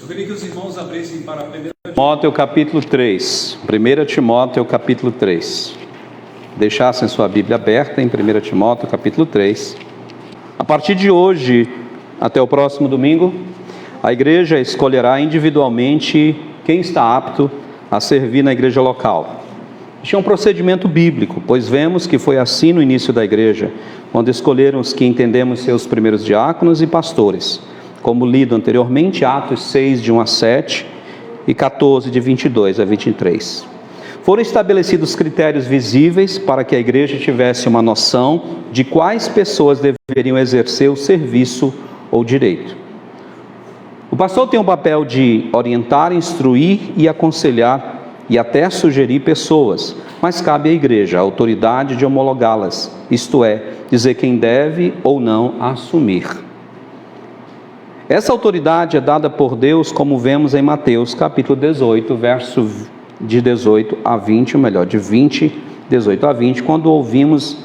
Eu queria que os irmãos abrissem para 1 Timóteo capítulo 3. 1 Timóteo capítulo 3. Deixassem sua Bíblia aberta em 1 Timóteo capítulo 3. A partir de hoje, até o próximo domingo, a igreja escolherá individualmente quem está apto a servir na igreja local. Este é um procedimento bíblico, pois vemos que foi assim no início da igreja, quando escolheram os que entendemos ser os primeiros diáconos e pastores, como lido anteriormente, Atos 6, de 1 a 7 e 14, de 22 a 23. Foram estabelecidos critérios visíveis para que a igreja tivesse uma noção de quais pessoas deveriam exercer o serviço ou direito. O pastor tem o papel de orientar, instruir e aconselhar e até sugerir pessoas, mas cabe à igreja a autoridade de homologá-las, isto é, dizer quem deve ou não assumir. Essa autoridade é dada por Deus, como vemos em Mateus capítulo 18, verso de 18 a 20, ou melhor, de 18 a 20, quando ouvimos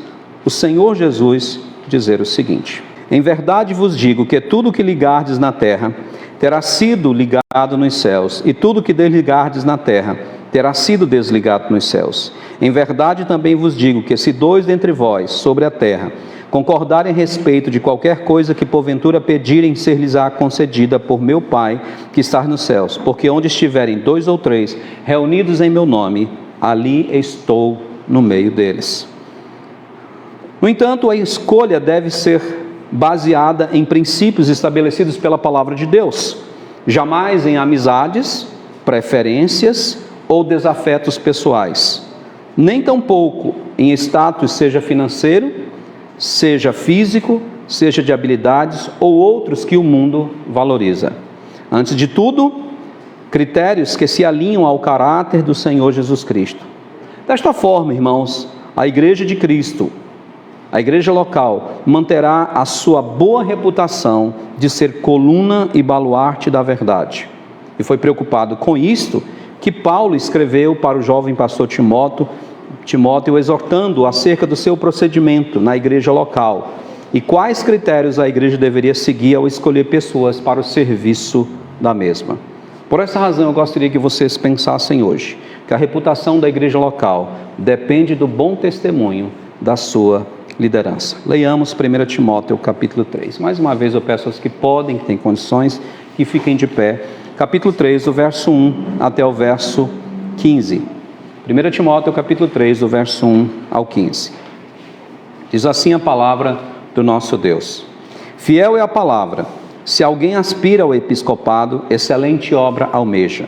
o Senhor Jesus dizer o seguinte: em verdade vos digo que tudo que ligardes na terra terá sido ligado nos céus, e tudo que desligardes na terra terá sido desligado nos céus. Em verdade também vos digo que se dois dentre vós sobre a terra concordarem a respeito de qualquer coisa que porventura pedirem, ser-lhes-á concedida por meu Pai que está nos céus, porque onde estiverem dois ou três reunidos em meu nome, ali estou no meio deles. No entanto, a escolha deve ser baseada em princípios estabelecidos pela palavra de Deus, jamais em amizades, preferências ou desafetos pessoais, nem tampouco em status, seja financeiro, seja físico, seja de habilidades ou outros que o mundo valoriza. Antes de tudo, critérios que se alinham ao caráter do Senhor Jesus Cristo. Desta forma, irmãos, a igreja de Cristo, a igreja local, manterá a sua boa reputação de ser coluna e baluarte da verdade. E foi preocupado com isto que Paulo escreveu para o jovem pastor Timóteo, exortando acerca do seu procedimento na igreja local e quais critérios a igreja deveria seguir ao escolher pessoas para o serviço da mesma. Por essa razão, eu gostaria que vocês pensassem hoje que a reputação da igreja local depende do bom testemunho da sua liderança. Leiamos 1 Timóteo capítulo 3. Mais uma vez eu peço aos que podem, que têm condições, que fiquem de pé. Capítulo 3, do verso 1 até o verso 15. 1 Timóteo capítulo 3, do verso 1 ao 15. Diz assim a palavra do nosso Deus: fiel é a palavra, se alguém aspira ao episcopado, excelente obra almeja.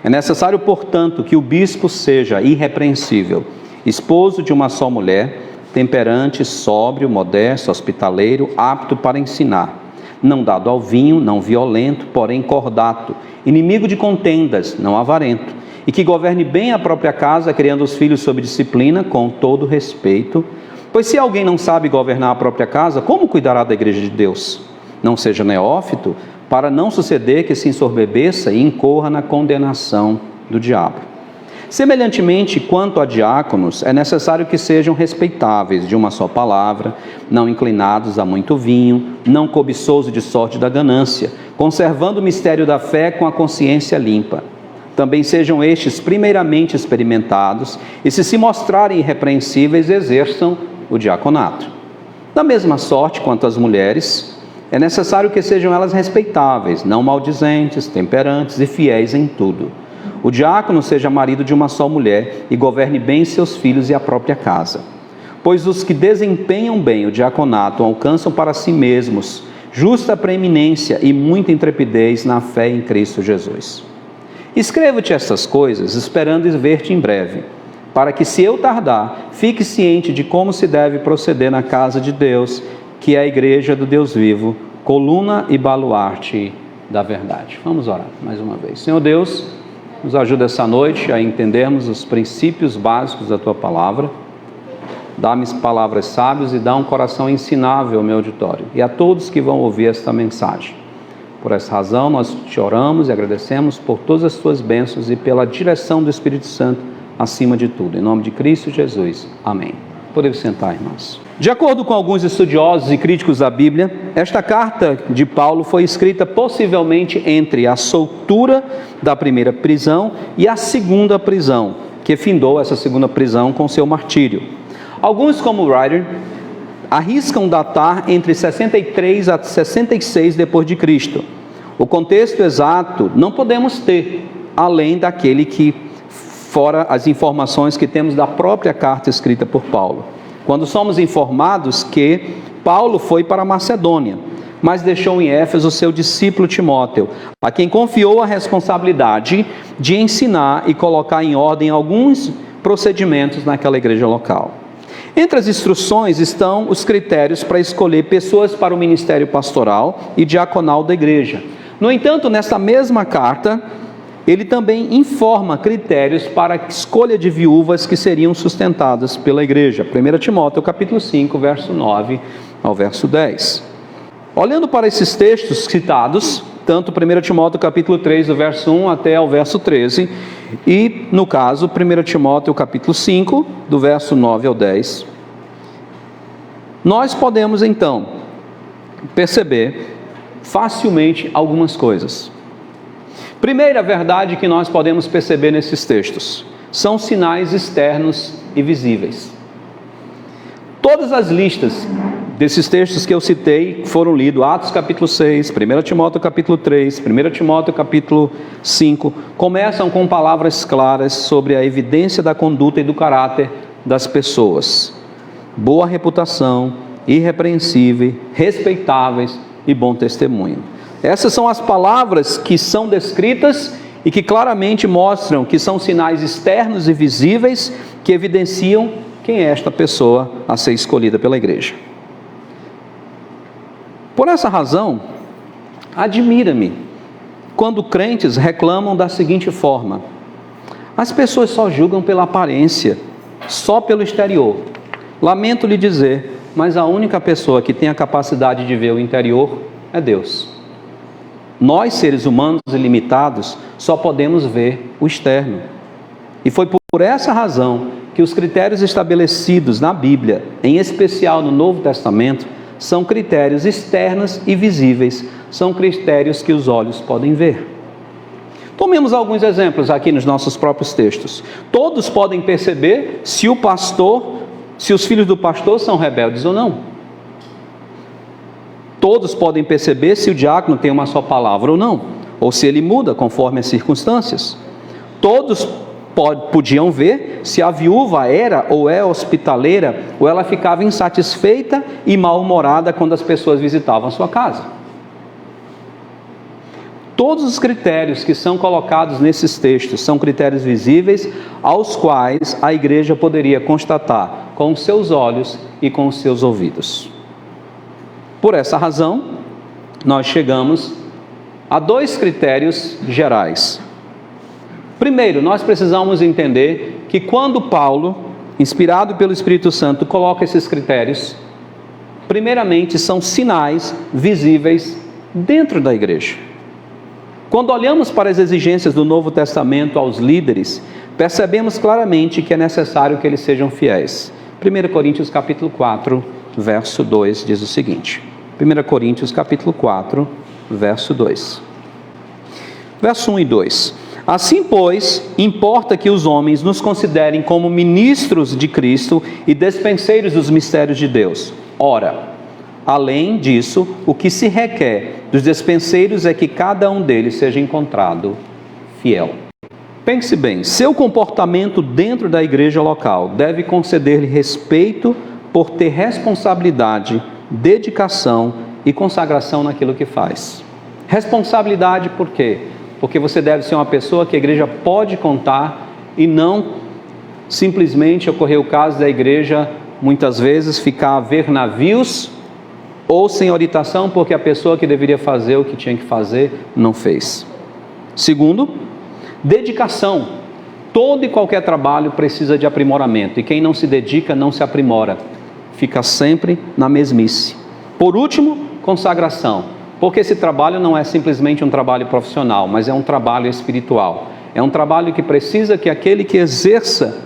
É necessário, portanto, que o bispo seja irrepreensível, esposo de uma só mulher, temperante, sóbrio, modesto, hospitaleiro, apto para ensinar, não dado ao vinho, não violento, porém cordato, inimigo de contendas, não avarento, e que governe bem a própria casa, criando os filhos sob disciplina, com todo respeito. Pois se alguém não sabe governar a própria casa, como cuidará da igreja de Deus? Não seja neófito, para não suceder que se ensorbebeça e incorra na condenação do diabo. Semelhantemente, quanto a diáconos, é necessário que sejam respeitáveis, de uma só palavra, não inclinados a muito vinho, não cobiçosos de sorte da ganância, conservando o mistério da fé com a consciência limpa. Também sejam estes primeiramente experimentados, e se mostrarem irrepreensíveis, exerçam o diaconato. Da mesma sorte quanto as mulheres, é necessário que sejam elas respeitáveis, não maldizentes, temperantes e fiéis em tudo. O diácono seja marido de uma só mulher e governe bem seus filhos e a própria casa. Pois os que desempenham bem o diaconato alcançam para si mesmos justa preeminência e muita intrepidez na fé em Cristo Jesus. Escrevo-te estas coisas, esperando ver-te em breve, para que, se eu tardar, fique ciente de como se deve proceder na casa de Deus, que é a igreja do Deus vivo, coluna e baluarte da verdade. Vamos orar mais uma vez. Senhor Deus, nos ajuda essa noite a entendermos os princípios básicos da Tua Palavra. Dá-me palavras sábias e dá um coração ensinável ao meu auditório e a todos que vão ouvir esta mensagem. Por essa razão, nós te oramos e agradecemos por todas as Tuas bênçãos e pela direção do Espírito Santo acima de tudo. Em nome de Cristo Jesus. Amém. Podemos sentar, irmãos. De acordo com alguns estudiosos e críticos da Bíblia, esta carta de Paulo foi escrita possivelmente entre a soltura da primeira prisão e a segunda prisão, que findou essa segunda prisão com seu martírio. Alguns, como Ryder, arriscam datar entre 63 a 66 depois de Cristo. O contexto exato não podemos ter, além daquele que fora as informações que temos da própria carta escrita por Paulo. Quando somos informados que Paulo foi para a Macedônia, mas deixou em Éfeso seu discípulo Timóteo, a quem confiou a responsabilidade de ensinar e colocar em ordem alguns procedimentos naquela igreja local. Entre as instruções estão os critérios para escolher pessoas para o ministério pastoral e diaconal da igreja. No entanto, nesta mesma carta, ele também informa critérios para a escolha de viúvas que seriam sustentadas pela igreja. 1 Timóteo capítulo 5, verso 9 ao verso 10. Olhando para esses textos citados, tanto 1 Timóteo capítulo 3, do verso 1 até o verso 13, e no caso 1 Timóteo capítulo 5, do verso 9 ao 10, nós podemos então perceber facilmente algumas coisas. Primeira verdade que nós podemos perceber nesses textos são sinais externos e visíveis. Todas as listas desses textos que eu citei foram lidos, Atos capítulo 6, 1 Timóteo capítulo 3, 1 Timóteo capítulo 5, começam com palavras claras sobre a evidência da conduta e do caráter das pessoas. Boa reputação, irrepreensível, respeitáveis e bom testemunho. Essas são as palavras que são descritas e que claramente mostram que são sinais externos e visíveis que evidenciam quem é esta pessoa a ser escolhida pela igreja. Por essa razão, admira-me quando crentes reclamam da seguinte forma: as pessoas só julgam pela aparência, só pelo exterior. Lamento lhe dizer, mas a única pessoa que tem a capacidade de ver o interior é Deus. Nós, seres humanos ilimitados, só podemos ver o externo. E foi por essa razão que os critérios estabelecidos na Bíblia, em especial no Novo Testamento, são critérios externos e visíveis, são critérios que os olhos podem ver. Tomemos alguns exemplos aqui nos nossos próprios textos. Todos podem perceber se os filhos do pastor são rebeldes ou não. Todos podem perceber se o diácono tem uma só palavra ou não, ou se ele muda conforme as circunstâncias. Todos podiam ver se a viúva era ou é hospitaleira, ou ela ficava insatisfeita e mal-humorada quando as pessoas visitavam a sua casa. Todos os critérios que são colocados nesses textos são critérios visíveis, aos quais a igreja poderia constatar com os seus olhos e com os seus ouvidos. Por essa razão, nós chegamos a dois critérios gerais. Primeiro, nós precisamos entender que quando Paulo, inspirado pelo Espírito Santo, coloca esses critérios, primeiramente são sinais visíveis dentro da igreja. Quando olhamos para as exigências do Novo Testamento aos líderes, percebemos claramente que é necessário que eles sejam fiéis. 1 Coríntios capítulo 4, verso 2 diz o seguinte. 1 Coríntios capítulo 4, verso 2. Verso 1 e 2. Assim, pois, importa que os homens nos considerem como ministros de Cristo e despenseiros dos mistérios de Deus. Ora, além disso, o que se requer dos despenseiros é que cada um deles seja encontrado fiel. Pense bem, seu comportamento dentro da igreja local deve conceder-lhe respeito por ter responsabilidade, dedicação e consagração naquilo que faz. Responsabilidade por quê? Porque você deve ser uma pessoa que a igreja pode contar e não simplesmente ocorrer o caso da igreja muitas vezes ficar a ver navios ou sem orientação porque a pessoa que deveria fazer o que tinha que fazer não fez. Segundo, dedicação. Todo e qualquer trabalho precisa de aprimoramento e quem não se dedica não se aprimora, fica sempre na mesmice. Por último, consagração, porque esse trabalho não é simplesmente um trabalho profissional, mas é um trabalho espiritual. É um trabalho que precisa que aquele que exerça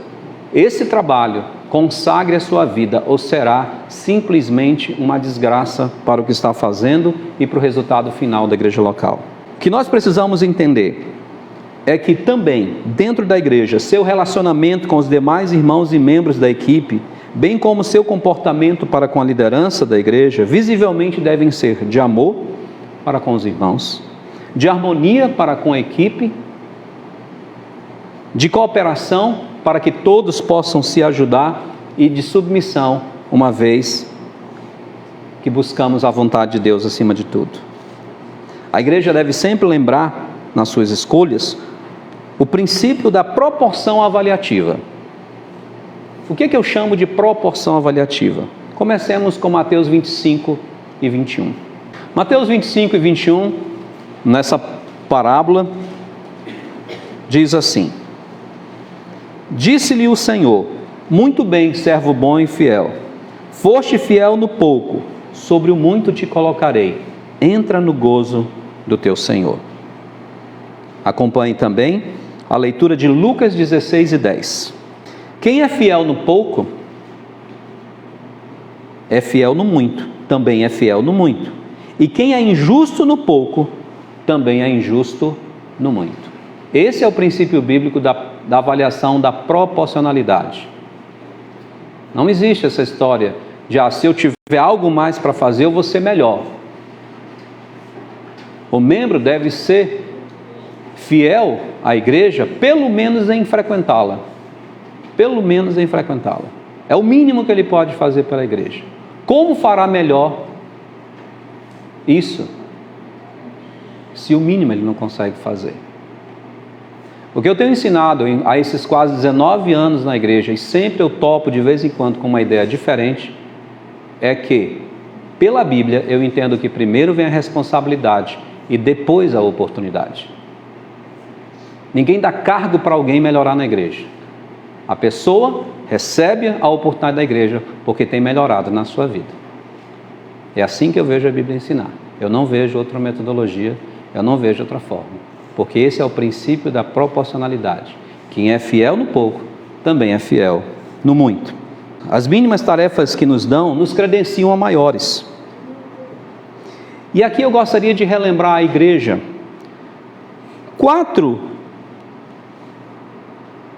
esse trabalho consagre a sua vida ou será simplesmente uma desgraça para o que está fazendo e para o resultado final da igreja local. O que nós precisamos entender é que também, dentro da igreja, seu relacionamento com os demais irmãos e membros da equipe, bem como seu comportamento para com a liderança da igreja, visivelmente devem ser de amor para com os irmãos, de harmonia para com a equipe, de cooperação para que todos possam se ajudar e de submissão, uma vez que buscamos a vontade de Deus acima de tudo. A igreja deve sempre lembrar, nas suas escolhas, o princípio da proporção avaliativa. O que eu chamo de proporção avaliativa? Comecemos com Mateus 25 e 21. Mateus 25 e 21, nessa parábola, diz assim: Disse-lhe o Senhor: Muito bem, servo bom e fiel. Foste fiel no pouco, sobre o muito te colocarei. Entra no gozo do teu Senhor. Acompanhe também a leitura de Lucas 16 e 10. Quem é fiel no pouco, é fiel no muito, também é fiel no muito. E quem é injusto no pouco, também é injusto no muito. Esse é o princípio bíblico da avaliação da proporcionalidade. Não existe essa história de, se eu tiver algo mais para fazer, eu vou ser melhor. O membro deve ser fiel à igreja, pelo menos em frequentá-la. Pelo menos em frequentá-la. É o mínimo que ele pode fazer pela igreja. Como fará melhor isso, se o mínimo ele não consegue fazer? O que eu tenho ensinado a esses quase 19 anos na igreja, e sempre eu topo de vez em quando com uma ideia diferente, é que, pela Bíblia, eu entendo que primeiro vem a responsabilidade e depois a oportunidade. Ninguém dá cargo para alguém melhorar na igreja. A pessoa recebe a oportunidade da igreja porque tem melhorado na sua vida. É assim que eu vejo a Bíblia ensinar. Eu não vejo outra metodologia, eu não vejo outra forma. Porque esse é o princípio da proporcionalidade. Quem é fiel no pouco, também é fiel no muito. As mínimas tarefas que nos dão, nos credenciam a maiores. E aqui eu gostaria de relembrar à igreja 4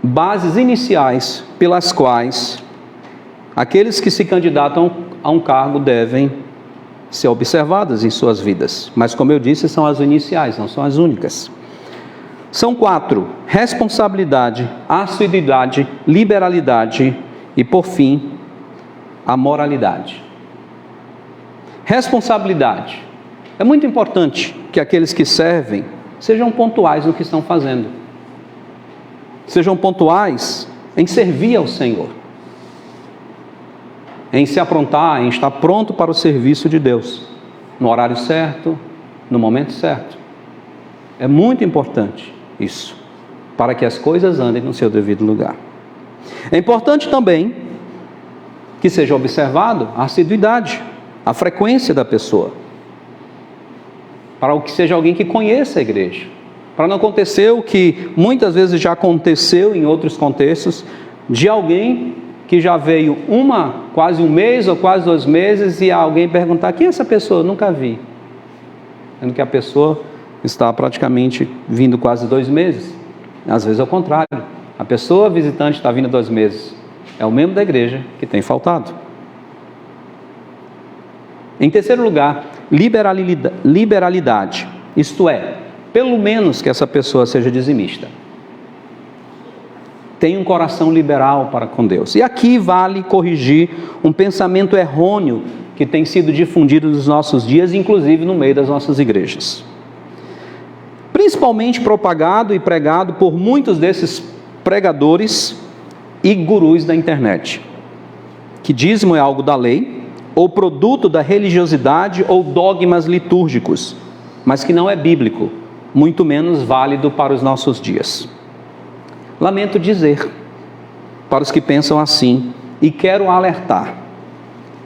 bases iniciais pelas quais aqueles que se candidatam a um cargo devem ser observadas em suas vidas. Mas, como eu disse, são as iniciais, não são as únicas. São 4: responsabilidade, assiduidade, liberalidade e, por fim, a moralidade. Responsabilidade. É muito importante que aqueles que servem sejam pontuais no que estão fazendo. Sejam pontuais em servir ao Senhor, em se aprontar, em estar pronto para o serviço de Deus, no horário certo, no momento certo. É muito importante isso, para que as coisas andem no seu devido lugar. É importante também que seja observado a assiduidade, a frequência da pessoa, para que seja alguém que conheça a igreja. Para não acontecer o que muitas vezes já aconteceu em outros contextos, de alguém que já veio quase um mês ou quase 2 meses e alguém perguntar: quem é essa pessoa? Eu nunca vi. Sendo que a pessoa está praticamente vindo quase 2 meses. Às vezes é o contrário. A pessoa visitante está vindo 2 meses. É o membro da igreja que tem faltado. Em terceiro lugar, liberalidade. Isto é, pelo menos que essa pessoa seja dizimista. Tenha um coração liberal para com Deus. E aqui vale corrigir um pensamento errôneo que tem sido difundido nos nossos dias, inclusive no meio das nossas igrejas. Principalmente propagado e pregado por muitos desses pregadores e gurus da internet. Que dízimo é algo da lei, ou produto da religiosidade ou dogmas litúrgicos, mas que não é bíblico, muito menos válido para os nossos dias. Lamento dizer, para os que pensam assim, e quero alertar,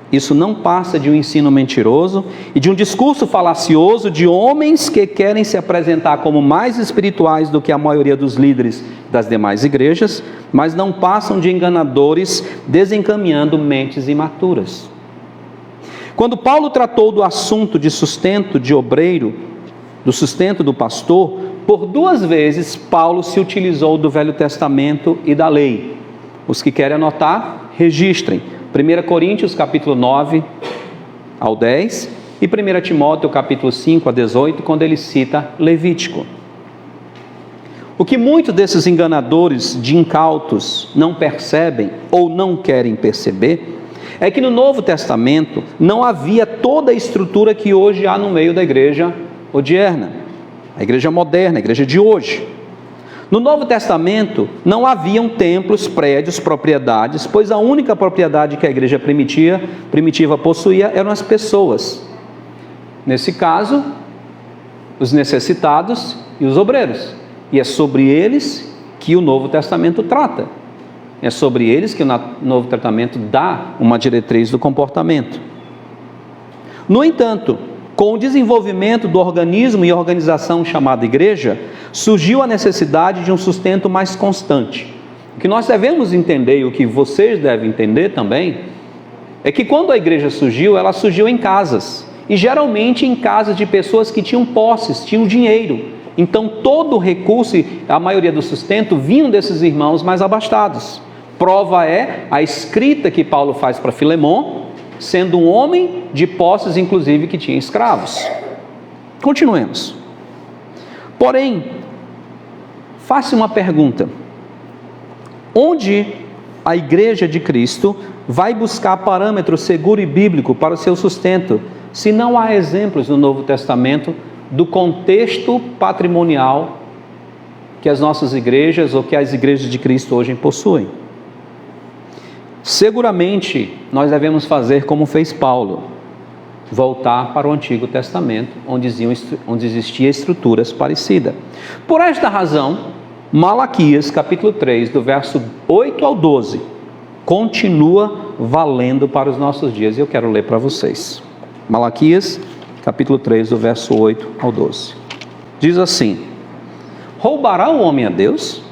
Isso não passa de um ensino mentiroso e de um discurso falacioso de homens que querem se apresentar como mais espirituais do que a maioria dos líderes das demais igrejas, mas não passam de enganadores desencaminhando mentes imaturas. Quando Paulo tratou do assunto de sustento de obreiro, do sustento do pastor, por 2 vezes Paulo se utilizou do Velho Testamento e da lei. Os que querem anotar, registrem. 1 Coríntios capítulo 9 ao 10 e 1 Timóteo capítulo 5 a 18, quando ele cita Levítico. O que muitos desses enganadores de incautos não percebem ou não querem perceber é que no Novo Testamento não havia toda a estrutura que hoje há no meio da igreja odierna, a igreja moderna, a igreja de hoje. No Novo Testamento não haviam templos, prédios, propriedades, pois a única propriedade que a igreja primitiva possuía eram as pessoas. Nesse caso, os necessitados e os obreiros. E é sobre eles que o Novo Testamento trata. É sobre eles que o Novo Testamento dá uma diretriz do comportamento. No entanto, com o desenvolvimento do organismo e organização chamada igreja, surgiu a necessidade de um sustento mais constante. O que nós devemos entender, e o que vocês devem entender também, é que quando a igreja surgiu, ela surgiu em casas, e geralmente em casas de pessoas que tinham posses, tinham dinheiro. Então todo o recurso, a maioria do sustento, vinham desses irmãos mais abastados. Prova é a escrita que Paulo faz para Filemon, sendo um homem de posses, inclusive, que tinha escravos. Continuemos. Porém, faça uma pergunta: onde a igreja de Cristo vai buscar parâmetro seguro e bíblico para o seu sustento, se não há exemplos no Novo Testamento do contexto patrimonial que as nossas igrejas ou que as igrejas de Cristo hoje possuem? Seguramente nós devemos fazer como fez Paulo, voltar para o Antigo Testamento, onde existiam estruturas parecidas. Por esta razão, Malaquias capítulo 3, do verso 8 ao 12, continua valendo para os nossos dias, e eu quero ler para vocês. Malaquias capítulo 3, do verso 8 ao 12, diz assim: roubará o homem a Deus?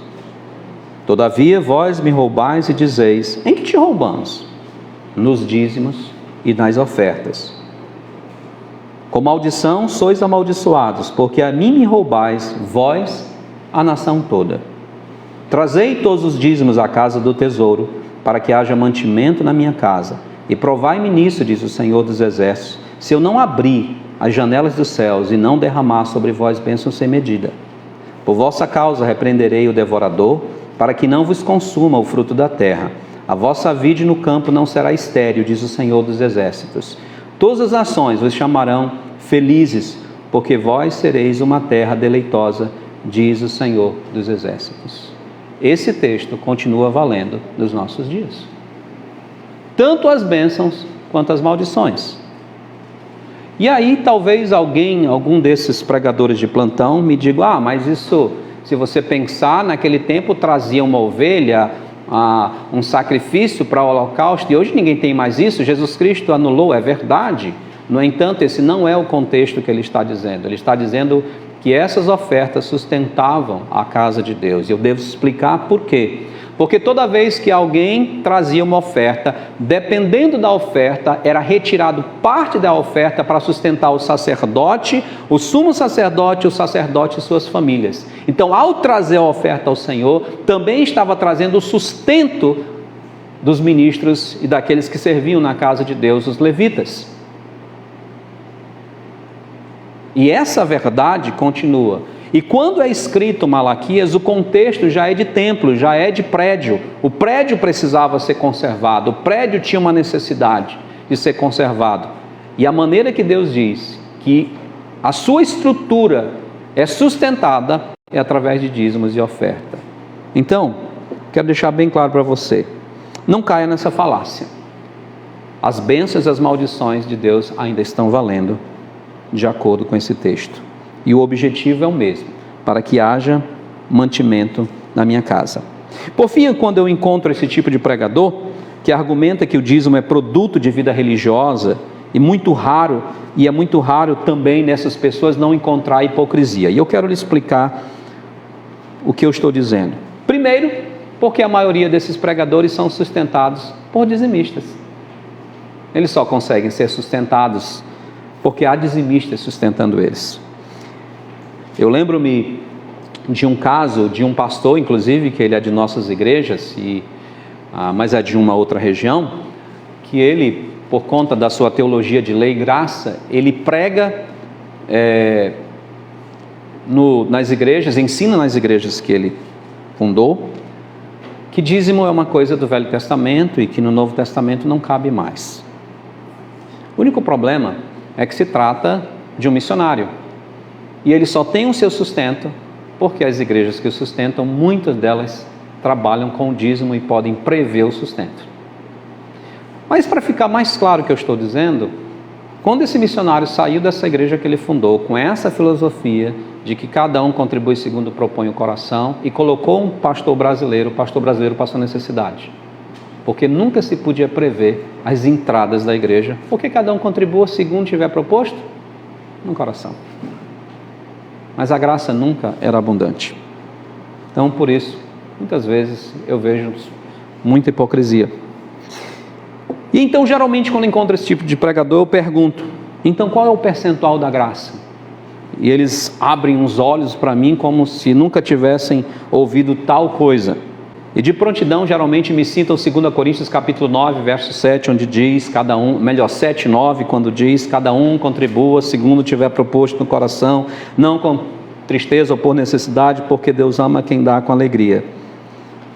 Todavia vós me roubais e dizeis: em que te roubamos? Nos dízimos e nas ofertas. Com maldição sois amaldiçoados, porque a mim me roubais, vós, a nação toda. Trazei todos os dízimos à casa do tesouro, para que haja mantimento na minha casa. E provai-me nisso, diz o Senhor dos Exércitos, se eu não abrir as janelas dos céus e não derramar sobre vós bênçãos sem medida. Por vossa causa repreenderei o devorador, para que não vos consuma o fruto da terra. A vossa vide no campo não será estéril, diz o Senhor dos Exércitos. Todas as nações vos chamarão felizes, porque vós sereis uma terra deleitosa, diz o Senhor dos Exércitos. Esse texto continua valendo nos nossos dias. Tanto as bênçãos quanto as maldições. E aí talvez algum desses pregadores de plantão me diga: mas isso, se você pensar, naquele tempo trazia uma ovelha, um sacrifício para o holocausto, e hoje ninguém tem mais isso, Jesus Cristo anulou, é verdade. No entanto, esse não é o contexto que ele está dizendo. Ele está dizendo que essas ofertas sustentavam a casa de Deus. E eu devo explicar por quê. Porque toda vez que alguém trazia uma oferta, dependendo da oferta, era retirado parte da oferta para sustentar o sacerdote, o sumo sacerdote, o sacerdote e suas famílias. Então, ao trazer a oferta ao Senhor, também estava trazendo o sustento dos ministros e daqueles que serviam na casa de Deus, os levitas. E essa verdade continua. E quando é escrito Malaquias, o contexto já é de templo, já é de prédio. O prédio precisava ser conservado, o prédio tinha uma necessidade de ser conservado. E a maneira que Deus diz que a sua estrutura é sustentada é através de dízimos e oferta. Então, quero deixar bem claro para você, não caia nessa falácia. As bênçãos e as maldições de Deus ainda estão valendo de acordo com esse texto. E o objetivo é o mesmo, para que haja mantimento na minha casa. Por fim, quando eu encontro esse tipo de pregador, que argumenta que o dízimo é produto de vida religiosa, e muito raro também nessas pessoas não encontrar hipocrisia. E eu quero lhe explicar o que eu estou dizendo. Primeiro, porque a maioria desses pregadores são sustentados por dizimistas. Eles só conseguem ser sustentados porque há dizimistas sustentando eles. Eu lembro-me de um caso de um pastor, inclusive, que ele é de nossas igrejas, mas é de uma outra região, que ele, por conta da sua teologia de lei e graça, ele prega nas igrejas, ensina nas igrejas que ele fundou, que dízimo é uma coisa do Velho Testamento e que no Novo Testamento não cabe mais. O único problema é que se trata de um missionário, e ele só tem o seu sustento porque as igrejas que o sustentam, muitas delas trabalham com o dízimo e podem prever o sustento. Mas para ficar mais claro o que eu estou dizendo, quando esse missionário saiu dessa igreja que ele fundou, com essa filosofia de que cada um contribui segundo propõe o coração, e colocou um pastor brasileiro, o pastor brasileiro passou necessidade, porque nunca se podia prever as entradas da igreja, porque cada um contribua segundo tiver proposto no coração. Mas a graça nunca era abundante. Então, por isso, muitas vezes eu vejo muita hipocrisia. E então, geralmente, quando encontro esse tipo de pregador, eu pergunto: então qual é o percentual da graça? E eles abrem os olhos para mim como se nunca tivessem ouvido tal coisa. E de prontidão, geralmente me sinto ao 2 Coríntios capítulo 9, verso 7, onde diz, 7, 9, quando diz, cada um contribua segundo tiver proposto no coração, não com tristeza ou por necessidade, porque Deus ama quem dá com alegria.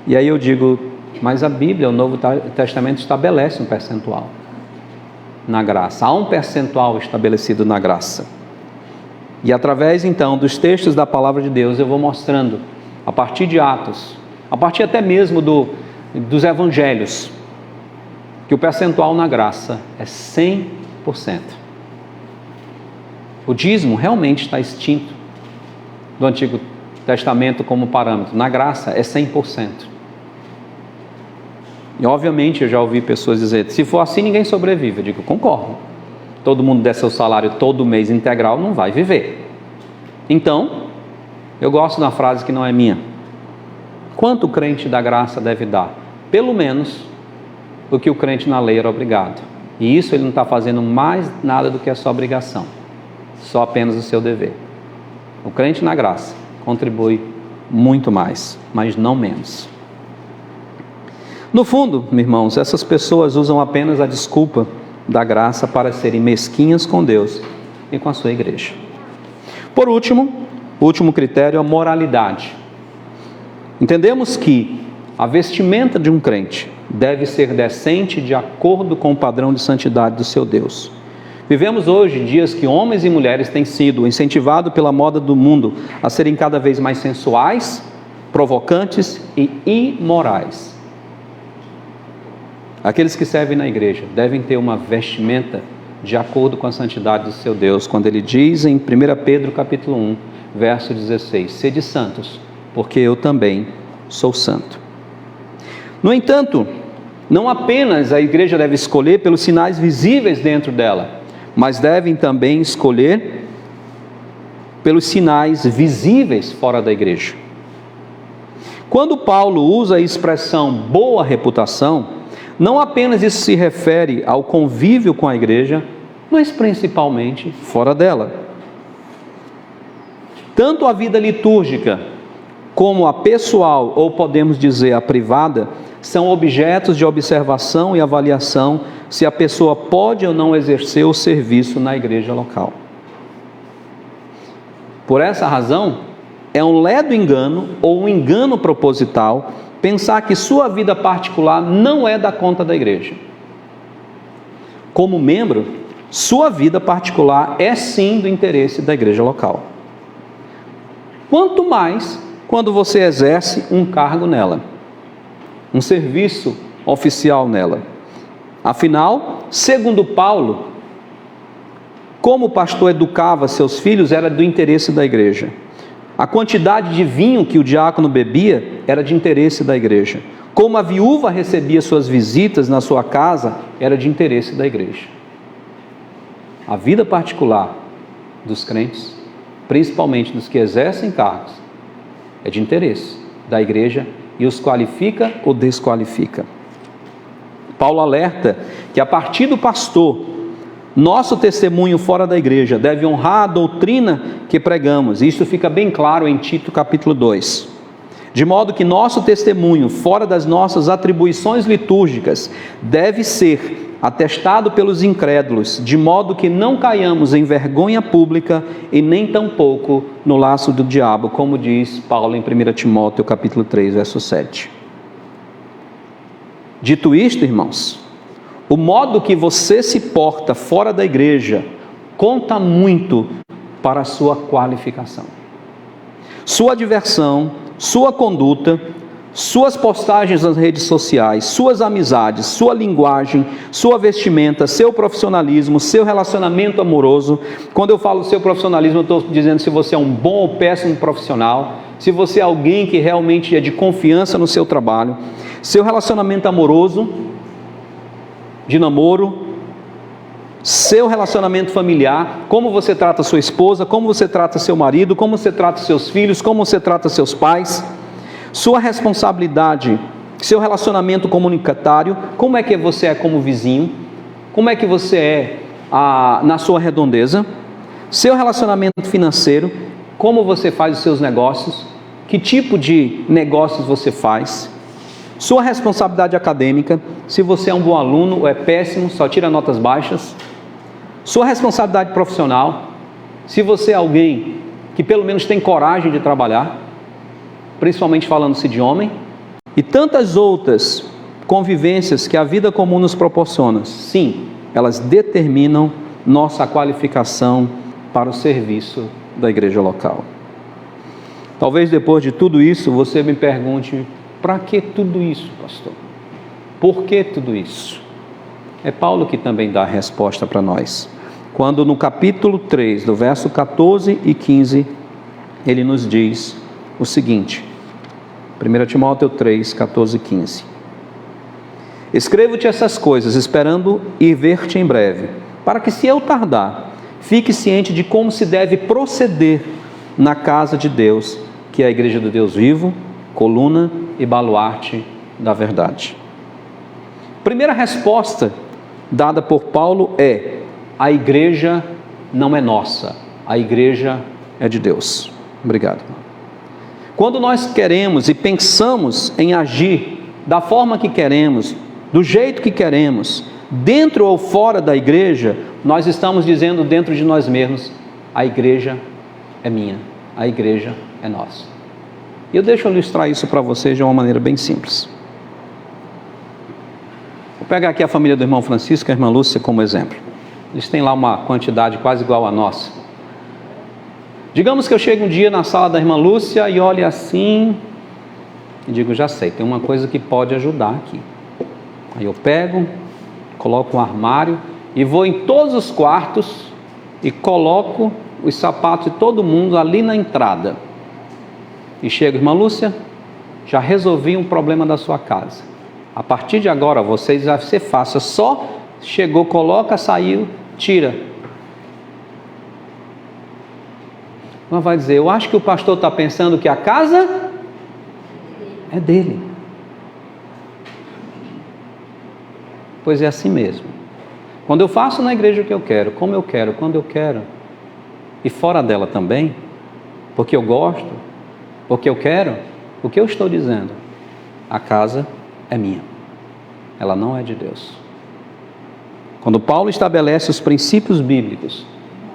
E aí eu digo, mas a Bíblia, o Novo Testamento, estabelece um percentual na graça. Há um percentual estabelecido na graça. E através, então, dos textos da Palavra de Deus, eu vou mostrando, a partir de Atos, a partir até mesmo dos Evangelhos, que o percentual na graça é 100%. O dízimo realmente está extinto do Antigo Testamento como parâmetro. Na graça é 100%. E obviamente eu já ouvi pessoas dizer, se for assim ninguém sobrevive. Eu digo, concordo. Todo mundo der seu salário todo mês integral não vai viver. Então, eu gosto da frase que não é minha. Quanto o crente da graça deve dar? Pelo menos o que o crente na lei era obrigado. E isso ele não está fazendo mais nada do que a sua obrigação. Só apenas o seu dever. O crente na graça contribui muito mais, mas não menos. No fundo, meus irmãos, essas pessoas usam apenas a desculpa da graça para serem mesquinhas com Deus e com a sua igreja. Por último, o último critério é a moralidade. Entendemos que a vestimenta de um crente deve ser decente de acordo com o padrão de santidade do seu Deus. Vivemos hoje dias que homens e mulheres têm sido incentivados pela moda do mundo a serem cada vez mais sensuais, provocantes e imorais. Aqueles que servem na igreja devem ter uma vestimenta de acordo com a santidade do seu Deus, quando ele diz em 1 Pedro capítulo 1, verso 16, sede santos, porque eu também sou santo. No entanto, não apenas a igreja deve escolher pelos sinais visíveis dentro dela, mas devem também escolher pelos sinais visíveis fora da igreja. Quando Paulo usa a expressão boa reputação, não apenas isso se refere ao convívio com a igreja, mas principalmente fora dela. Tanto a vida litúrgica como a pessoal, ou podemos dizer a privada, são objetos de observação e avaliação se a pessoa pode ou não exercer o serviço na igreja local. Por essa razão, é um ledo engano ou um engano proposital pensar que sua vida particular não é da conta da igreja. Como membro, sua vida particular é sim do interesse da igreja local. Quanto mais quando você exerce um cargo nela, um serviço oficial nela. Afinal, segundo Paulo, como o pastor educava seus filhos era do interesse da igreja. A quantidade de vinho que o diácono bebia era de interesse da igreja. Como a viúva recebia suas visitas na sua casa, era de interesse da igreja. A vida particular dos crentes, principalmente dos que exercem cargos, é de interesse da igreja e os qualifica ou desqualifica. Paulo alerta que a partir do pastor, nosso testemunho fora da igreja deve honrar a doutrina que pregamos. Isso fica bem claro em Tito capítulo 2. De modo que nosso testemunho fora das nossas atribuições litúrgicas deve ser atestado pelos incrédulos, de modo que não caiamos em vergonha pública e nem tampouco no laço do diabo, como diz Paulo em 1 Timóteo capítulo 3, verso 7. Dito isto, irmãos, o modo que você se porta fora da igreja conta muito para a sua qualificação. Sua diversão, sua conduta, suas postagens nas redes sociais, suas amizades, sua linguagem, sua vestimenta, seu profissionalismo, seu relacionamento amoroso. Quando eu falo seu profissionalismo, eu estou dizendo se você é um bom ou péssimo profissional, se você é alguém que realmente é de confiança no seu trabalho, seu relacionamento amoroso, de namoro, seu relacionamento familiar, como você trata sua esposa, como você trata seu marido, como você trata seus filhos, como você trata seus pais, sua responsabilidade, seu relacionamento comunicatório, como é que você é como vizinho, como é que você é na sua redondeza, seu relacionamento financeiro, como você faz os seus negócios, que tipo de negócios você faz, sua responsabilidade acadêmica, se você é um bom aluno ou é péssimo, só tira notas baixas, sua responsabilidade profissional, se você é alguém que pelo menos tem coragem de trabalhar, principalmente falando-se de homem, e tantas outras convivências que a vida comum nos proporciona. Sim, elas determinam nossa qualificação para o serviço da igreja local. Talvez depois de tudo isso você me pergunte: para que tudo isso, pastor? Por que tudo isso? É Paulo que também dá a resposta para nós. Quando no capítulo 3, do verso 14 e 15, ele nos diz o seguinte, 1 Timóteo 3, 14 e 15. Escrevo-te essas coisas, esperando ir ver-te em breve, para que, se eu tardar, fique ciente de como se deve proceder na casa de Deus, que é a igreja do Deus vivo, coluna e baluarte da verdade. Primeira resposta dada por Paulo é: a igreja não é nossa, a igreja é de Deus. Obrigado. Quando nós queremos e pensamos em agir da forma que queremos, do jeito que queremos, dentro ou fora da igreja, nós estamos dizendo dentro de nós mesmos: a igreja é minha, a igreja é nossa. E eu deixo ilustrar isso para vocês de uma maneira bem simples. Vou pegar aqui a família do irmão Francisco e a irmã Lúcia como exemplo. Eles têm lá uma quantidade quase igual à nossa. Digamos que eu chego um dia na sala da irmã Lúcia e olho assim e digo: já sei, tem uma coisa que pode ajudar aqui. Aí eu pego, coloco um armário e vou em todos os quartos e coloco os sapatos de todo mundo ali na entrada. E chego: irmã Lúcia, já resolvi um problema da sua casa. A partir de agora, vocês vai ser fácil. Só chegou, coloca, saiu, tira. Ela vai dizer: eu acho que o pastor está pensando que a casa é dele. Pois é assim mesmo. Quando eu faço na igreja o que eu quero, como eu quero, quando eu quero, e fora dela também, porque eu gosto, porque eu quero, o que eu estou dizendo? A casa é minha, ela não é de Deus. Quando Paulo estabelece os princípios bíblicos,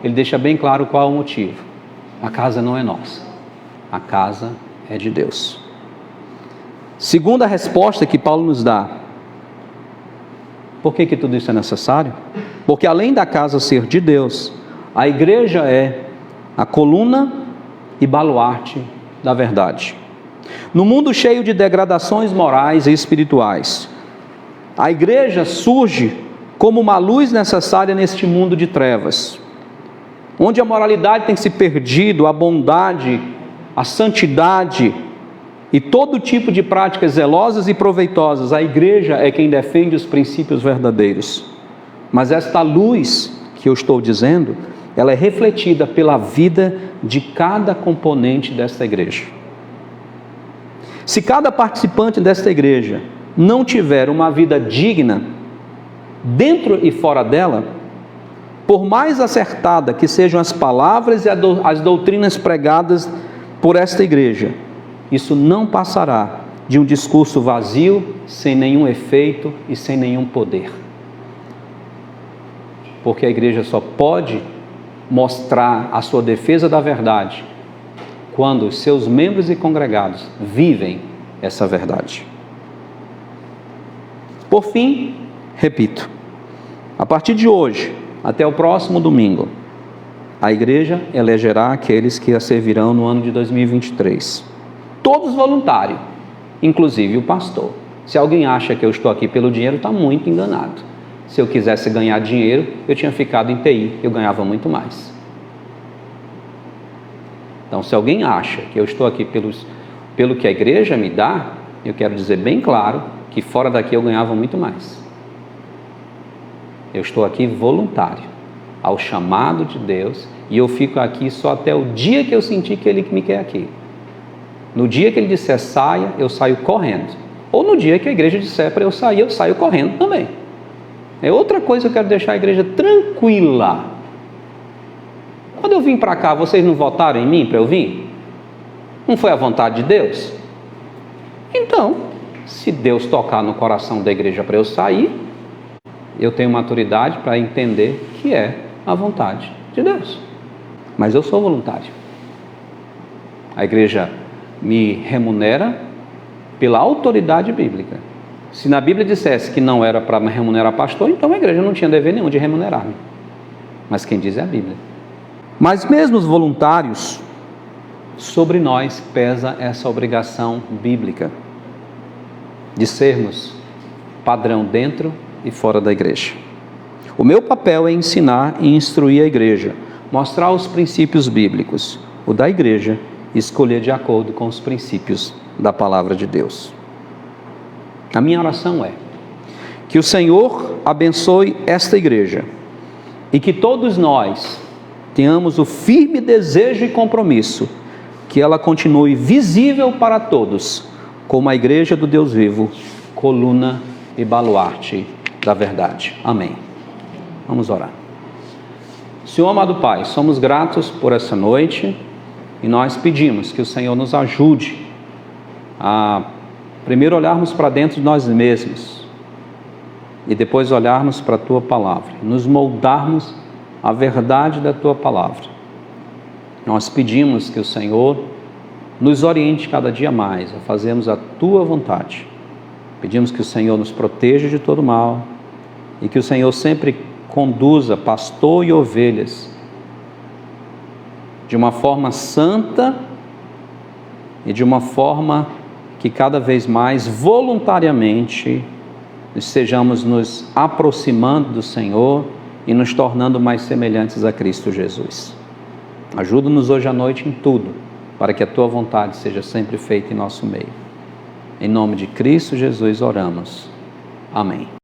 ele deixa bem claro qual é o motivo. A casa não é nossa, a casa é de Deus. Segunda resposta que Paulo nos dá: por que tudo isso é necessário? Porque além da casa ser de Deus, a igreja é a coluna e baluarte da verdade. No mundo cheio de degradações morais e espirituais, a igreja surge como uma luz necessária neste mundo de trevas, onde a moralidade tem se perdido, a bondade a santidade e todo tipo de práticas zelosas e proveitosas. A igreja é quem defende os princípios verdadeiros. Mas esta luz que eu estou dizendo, ela é refletida pela vida de cada componente desta igreja. Se cada participante desta igreja não tiver uma vida digna, dentro e fora dela, por mais acertada que sejam as palavras e as doutrinas pregadas por esta igreja, isso não passará de um discurso vazio, sem nenhum efeito e sem nenhum poder. Porque a igreja só pode mostrar a sua defesa da verdade quando os seus membros e congregados vivem essa verdade. Por fim, repito, a partir de hoje, até o próximo domingo, a igreja elegerá aqueles que a servirão no ano de 2023. Todos voluntários, inclusive o pastor. Se alguém acha que eu estou aqui pelo dinheiro, está muito enganado. Se eu quisesse ganhar dinheiro, eu tinha ficado em TI, eu ganhava muito mais. Então, se alguém acha que eu estou aqui pelo que a igreja me dá, eu quero dizer bem claro que fora daqui eu ganhava muito mais. Eu estou aqui voluntário, ao chamado de Deus, e eu fico aqui só até o dia que eu sentir que Ele me quer aqui. No dia que Ele disser saia, eu saio correndo. Ou no dia que a igreja disser para eu sair, eu saio correndo também. É outra coisa que eu quero deixar a igreja tranquila. Quando eu vim para cá, vocês não votaram em mim para eu vir? Não foi a vontade de Deus? Então, se Deus tocar no coração da igreja para eu sair, eu tenho maturidade para entender que é a vontade de Deus. Mas eu sou voluntário. A igreja me remunera pela autoridade bíblica. Se na Bíblia dissesse que não era para remunerar pastor, então a igreja não tinha dever nenhum de remunerar-me. Mas quem diz é a Bíblia. Mas mesmo os voluntários, sobre nós pesa essa obrigação bíblica de sermos padrão dentro e fora da igreja. O meu papel é ensinar e instruir a igreja, mostrar os princípios bíblicos. O da igreja, escolher de acordo com os princípios da palavra de Deus. A minha oração é que o Senhor abençoe esta igreja e que todos nós tenhamos o firme desejo e compromisso que ela continue visível para todos, como a igreja do Deus vivo, coluna e baluarte da verdade. Amém. Vamos orar. Senhor amado Pai, somos gratos por essa noite e nós pedimos que o Senhor nos ajude a primeiro olharmos para dentro de nós mesmos e depois olharmos para a Tua Palavra, nos moldarmos a verdade da Tua Palavra. Nós pedimos que o Senhor nos oriente cada dia mais a fazermos a Tua vontade. Pedimos que o Senhor nos proteja de todo mal e que o Senhor sempre conduza pastor e ovelhas de uma forma santa e de uma forma que cada vez mais voluntariamente estejamos nos aproximando do Senhor e nos tornando mais semelhantes a Cristo Jesus. Ajuda-nos hoje à noite em tudo, para que a Tua vontade seja sempre feita em nosso meio. Em nome de Cristo Jesus oramos. Amém.